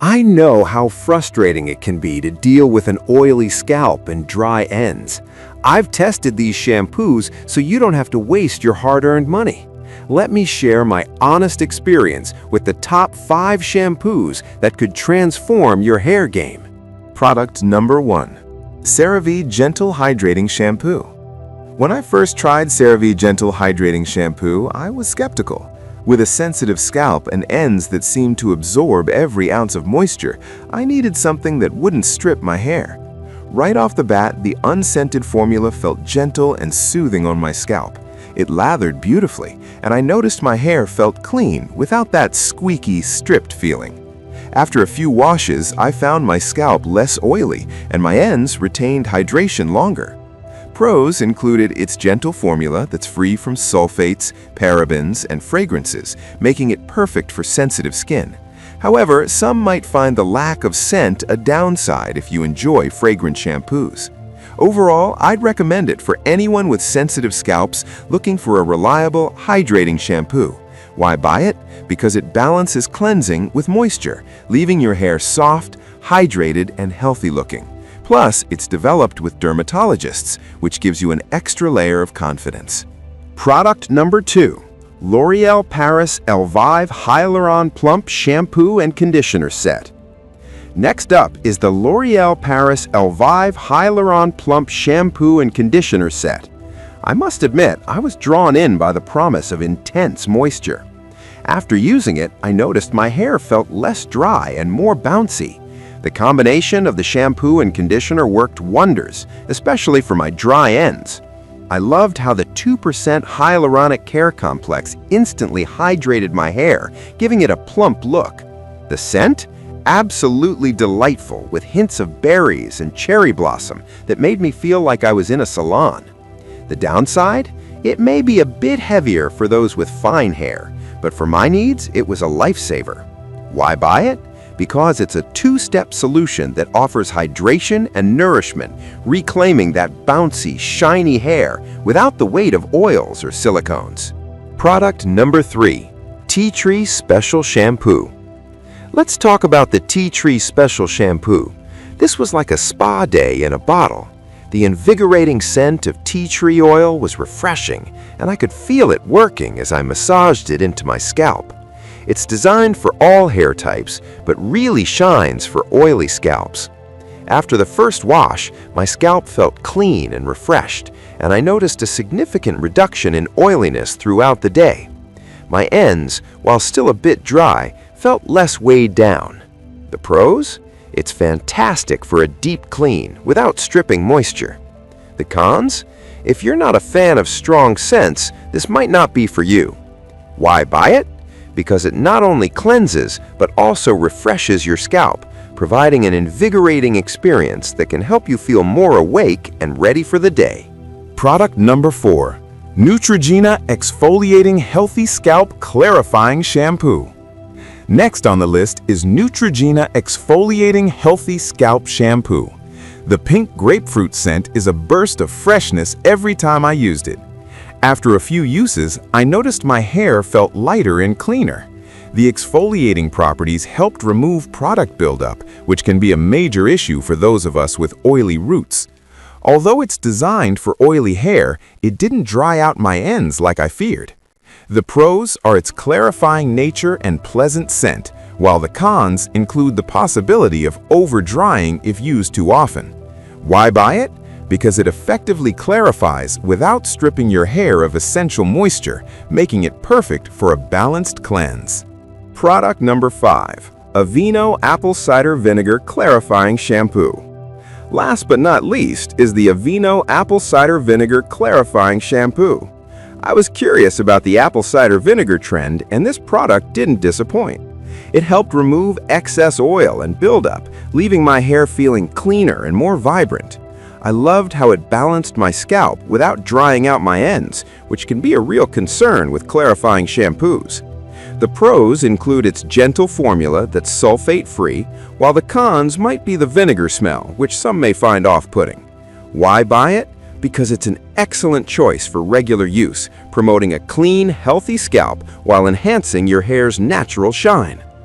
I know how frustrating it can be to deal with an oily scalp and dry ends. I've tested these shampoos so you don't have to waste your hard-earned money. Let me share my honest experience with the top 5 shampoos that could transform your hair game. Product number 1. CeraVe Gentle Hydrating Shampoo. When I first tried CeraVe Gentle Hydrating Shampoo, I was skeptical. With a sensitive scalp and ends that seemed to absorb every ounce of moisture, I needed something that wouldn't strip my hair. Right off the bat, the unscented formula felt gentle and soothing on my scalp. It lathered beautifully, and I noticed my hair felt clean without that squeaky, stripped feeling. After a few washes, I found my scalp less oily and my ends retained hydration longer. Pros included its gentle formula that's free from sulfates, parabens, and fragrances, making it perfect for sensitive skin. However, some might find the lack of scent a downside if you enjoy fragrant shampoos. Overall, I'd recommend it for anyone with sensitive scalps looking for a reliable, hydrating shampoo. Why buy it? Because it balances cleansing with moisture, leaving your hair soft, hydrated, and healthy looking. Plus, it's developed with dermatologists, which gives you an extra layer of confidence. Product number 2. L'Oréal Paris Elvive Hyaluron Plump Shampoo and Conditioner Set. Next up is the L'Oréal Paris Elvive Hyaluron Plump Shampoo and Conditioner Set. I must admit, I was drawn in by the promise of intense moisture. After using it, I noticed my hair felt less dry and more bouncy. The combination of the shampoo and conditioner worked wonders, especially for my dry ends. I loved how the 2% hyaluronic care complex instantly hydrated my hair, giving it a plump look. The scent? Absolutely delightful, with hints of berries and cherry blossom that made me feel like I was in a salon. The downside? It may be a bit heavier for those with fine hair, but for my needs, it was a lifesaver. Why buy it? Because it's a 2-step solution that offers hydration and nourishment, reclaiming that bouncy, shiny hair without the weight of oils or silicones. Product number 3. Tea Tree Special Shampoo. Let's talk about the Tea Tree Special Shampoo. This was like a spa day in a bottle. The invigorating scent of tea tree oil was refreshing, and I could feel it working as I massaged it into my scalp. It's designed for all hair types, but really shines for oily scalps. After the first wash, my scalp felt clean and refreshed, and I noticed a significant reduction in oiliness throughout the day. My ends, while still a bit dry, felt less weighed down. The pros? It's fantastic for a deep clean without stripping moisture. The cons? If you're not a fan of strong scents, this might not be for you. Why buy it? Because it not only cleanses, but also refreshes your scalp, providing an invigorating experience that can help you feel more awake and ready for the day. Product number 4. Neutrogena Exfoliating Healthy Scalp Clarifying Shampoo. Next on the list is Neutrogena Exfoliating Healthy Scalp Shampoo. The pink grapefruit scent is a burst of freshness every time I used it. After a few uses, I noticed my hair felt lighter and cleaner. The exfoliating properties helped remove product buildup, which can be a major issue for those of us with oily roots. Although it's designed for oily hair, it didn't dry out my ends like I feared. The pros are its clarifying nature and pleasant scent, while the cons include the possibility of over-drying if used too often. Why buy it? Because it effectively clarifies without stripping your hair of essential moisture, making it perfect for a balanced cleanse. Product number 5. Aveeno Apple Cider Vinegar Clarifying Shampoo. Last but not least is the Aveeno Apple Cider Vinegar Clarifying Shampoo. I was curious about the apple cider vinegar trend, and this product didn't disappoint. It helped remove excess oil and buildup, leaving my hair feeling cleaner and more vibrant. I loved how it balanced my scalp without drying out my ends, which can be a real concern with clarifying shampoos. The pros include its gentle formula that's sulfate-free, while the cons might be the vinegar smell, which some may find off-putting. Why buy it? Because it's an excellent choice for regular use, promoting a clean, healthy scalp while enhancing your hair's natural shine.